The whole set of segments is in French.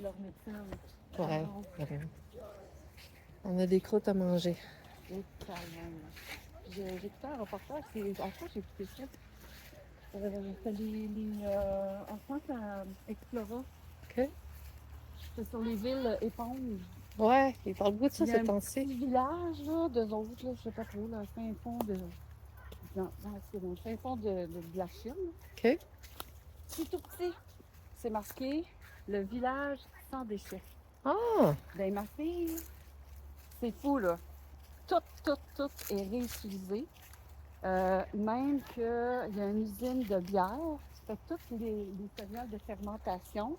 Leur médecin. Ouais. Non, On a des croûtes à manger. c'est calme. J'ai écouté un reportage, en fait, j'ai écouté ça. C'est en France, à Explora. OK. C'est sur les villes éponges. Ouais, ils parlent beaucoup de ça Il y a ces un temps-ci. petit village, là, d'eux autres, là, je sais pas trop, là, fin fond de... Non, c'est dans le fin fond de la Chine. OK. C'est tout petit. C'est marqué le village sans déchets. Ah! Ben, ma fille, c'est fou, là. Tout est réutilisé. Même qu'il y a une usine de bière. Fait que tous les céréales de fermentation,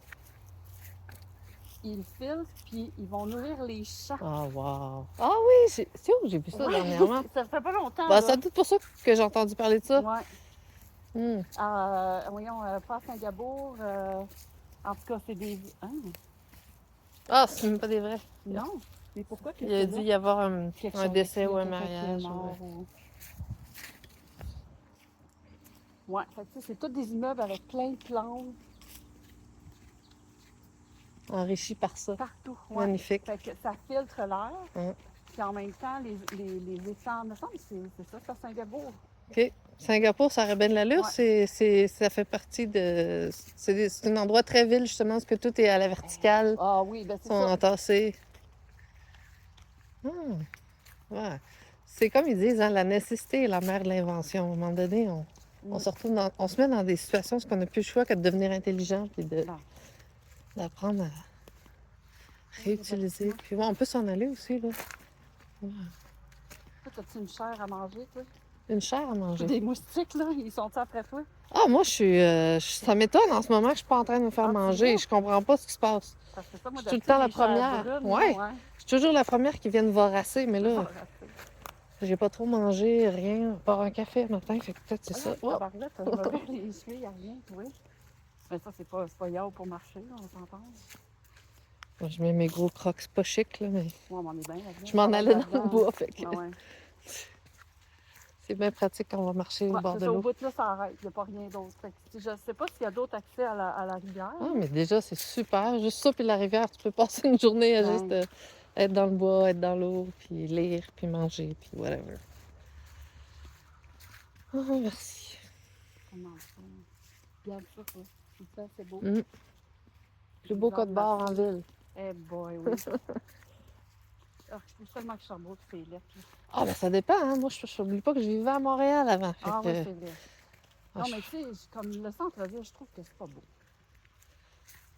ils filent, puis ils vont nourrir les champs. Ah, wow! Ah oui, c'est où j'ai vu ça Ouais, dernièrement? ça fait pas longtemps, Bah, là. c'est tout pour ça que j'ai entendu parler de ça. Ouais. Hmm. Voyons, pas à Singapour. En tout cas, c'est des... Hein? Ah, c'est même pas des vrais. Non. Mais pourquoi que Il a c'est dû là? y avoir Quelque un chose décès écrit, ou un quelqu'un qui est mariage. mort Ouais, fait que, tu sais, c'est tous des immeubles avec plein de plantes Enrichi par ça. partout. Ouais. Magnifique. Fait que ça filtre l'air. Hein. Puis en même temps, les étangs, me semble, c'est ça, c'est à Singapour. OK. Singapour, ça aurait bien de l'allure. Ouais. Ça fait partie de... C'est un endroit très ville, justement, parce que tout est à la verticale. Ah oui, ben Ils c'est sont ça. entassés. Ouais. C'est comme ils disent, hein, la nécessité est la mère de l'invention. À un moment donné, on se retrouve on se met dans des situations où on n'a plus le choix que de devenir intelligent puis Bon. d'apprendre à réutiliser. Puis ouais, on peut s'en aller aussi, là. Ouais. Toi, as-tu une chair à manger, toi? Une chair à manger. Des moustiques, là, ils sont-ils après toi? Ah, moi, ça m'étonne en ce moment que je suis pas en train de me faire Ah, tu manger. vois? Je comprends pas ce qui se passe. Parce que ça, moi, Je suis tout le d'habitude, temps la les chairs première. brunes, Ouais. là, Je suis toujours la première qui vient me vorasser, mais ouais. là, j'ai pas trop mangé, rien, à part un café le matin, fait que peut-être c'est ça. Ah, tabarouette, je me verre les cheveux, il n'y a rien, tu vois. Mais ça, c'est pas yard pour marcher, là, on s'entend. Moi, je mets mes gros crocs pas chic, là, mais Ouais, on m'en est bien là-dedans. je m'en allais dans le bois, fait que Ah ouais. c'est bien pratique quand on va marcher au Ouais, bord c'est de ça, au l'eau. bout, là, ça arrête. Il n'y a pas rien d'autre. Fait que, je sais pas s'il y a d'autres accès à la rivière. Ah, mais déjà, c'est super. Juste ça, puis la rivière, tu peux passer une journée à juste Ben, être dans le bois, être dans l'eau, puis lire, puis manger, puis whatever. Oh, merci. comment ça? Regarde ça, quoi. Ça, c'est beau. Plus beau code barre en ville. Eh boy, oui. Ah, c'est seulement que Sherbrooke, c'est lettre, là. Ah, ben ça dépend, hein. Moi, je n'oublie pas que je vivais à Montréal avant. Fait Ah que, oui, c'est vrai. ah, Non, mais tu sais, comme le centre-ville, je trouve que c'est pas beau.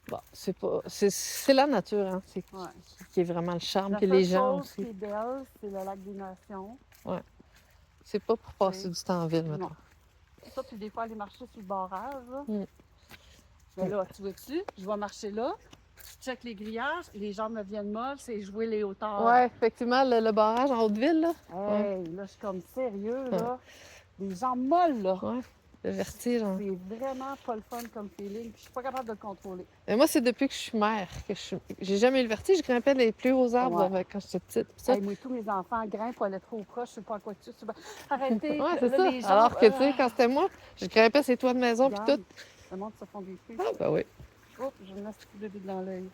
bon, c'est pas... C'est la nature, hein. C'est Ouais. qui est vraiment le charme. La Puis seule les gens chose qui aussi. est belle, c'est le lac des Nations. C'est pas pour passer du temps en ville, maintenant. Non. C'est ça, puis des fois, aller marcher sur le barrage, là. Mm. Mais là, tu vois-tu, je vais marcher là, je check les grillages, les gens me viennent molles, c'est jouer les hauteurs. Ouais, effectivement, le barrage en Haute-Ville, là. Hey, là, je suis comme sérieux, là. Les gens molles, là. Ouais. Le vertige, hein. C'est vraiment pas le fun comme feeling, puis je suis pas capable de le contrôler. Mais moi, c'est depuis que je suis mère que j'ai jamais eu le vertige. Je grimpais les plus hauts arbres quand j'étais petite. Ça. Hey, moi, tous mes enfants grimpent pour aller trop proche, je sais pas à quoi tu sais. Arrêtez, Ouais, c'est là, ça. les gens... Alors que, tu sais, quand c'était moi, je grimpais ces toits de maison puis Regarde, tout. le monde se font des feux. Ah, ben oui. Oh, j'ai une petite bébé dans l'œil.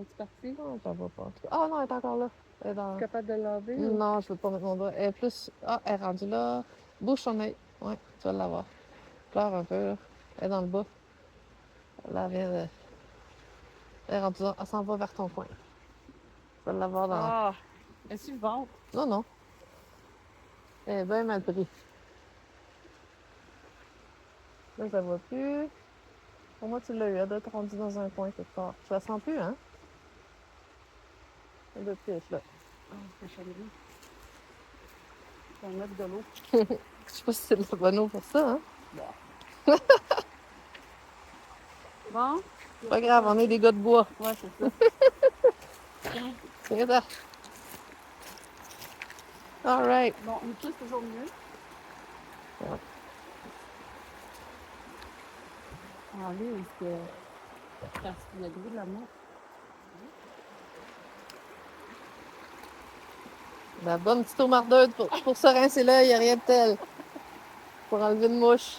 Es-tu parti? Non, ça va pas. Ah non, elle est encore là. Elle est dans... Capable de laver? Non, je veux pas mettre mon doigt. Elle est plus... Ah, elle est rendue là. Bouge ton œil. Ouais, tu vas l'avoir. Pleure un peu, là. Elle est dans le bas. Là, elle vient de... Elle est rendue là. Elle s'en va vers ton coin. Tu vas l'avoir dans... Ah, elle est sur le ventre. Non, non. Elle est bien mal prise. Là, ça va plus. Pour moi, tu l'as eu. Elle doit être rendue dans un coin quelque part. Je la sens plus, hein? Elle doit plus être là. Ah, c'est chaleur. On met de l'eau. Je sais pas si c'est de la bonne eau pour ça, hein? Bon? C'est pas grave, on est des gars de bois. Ouais, c'est ça. C'est ça. All right. Bon, une pousse toujours mieux. Ouais. Ah, lui, parce qu'il y a gros de l'amour. La bonne petite eau mardeuse pour se rincer l'œil, il n'y a rien de tel. Pour enlever une mouche.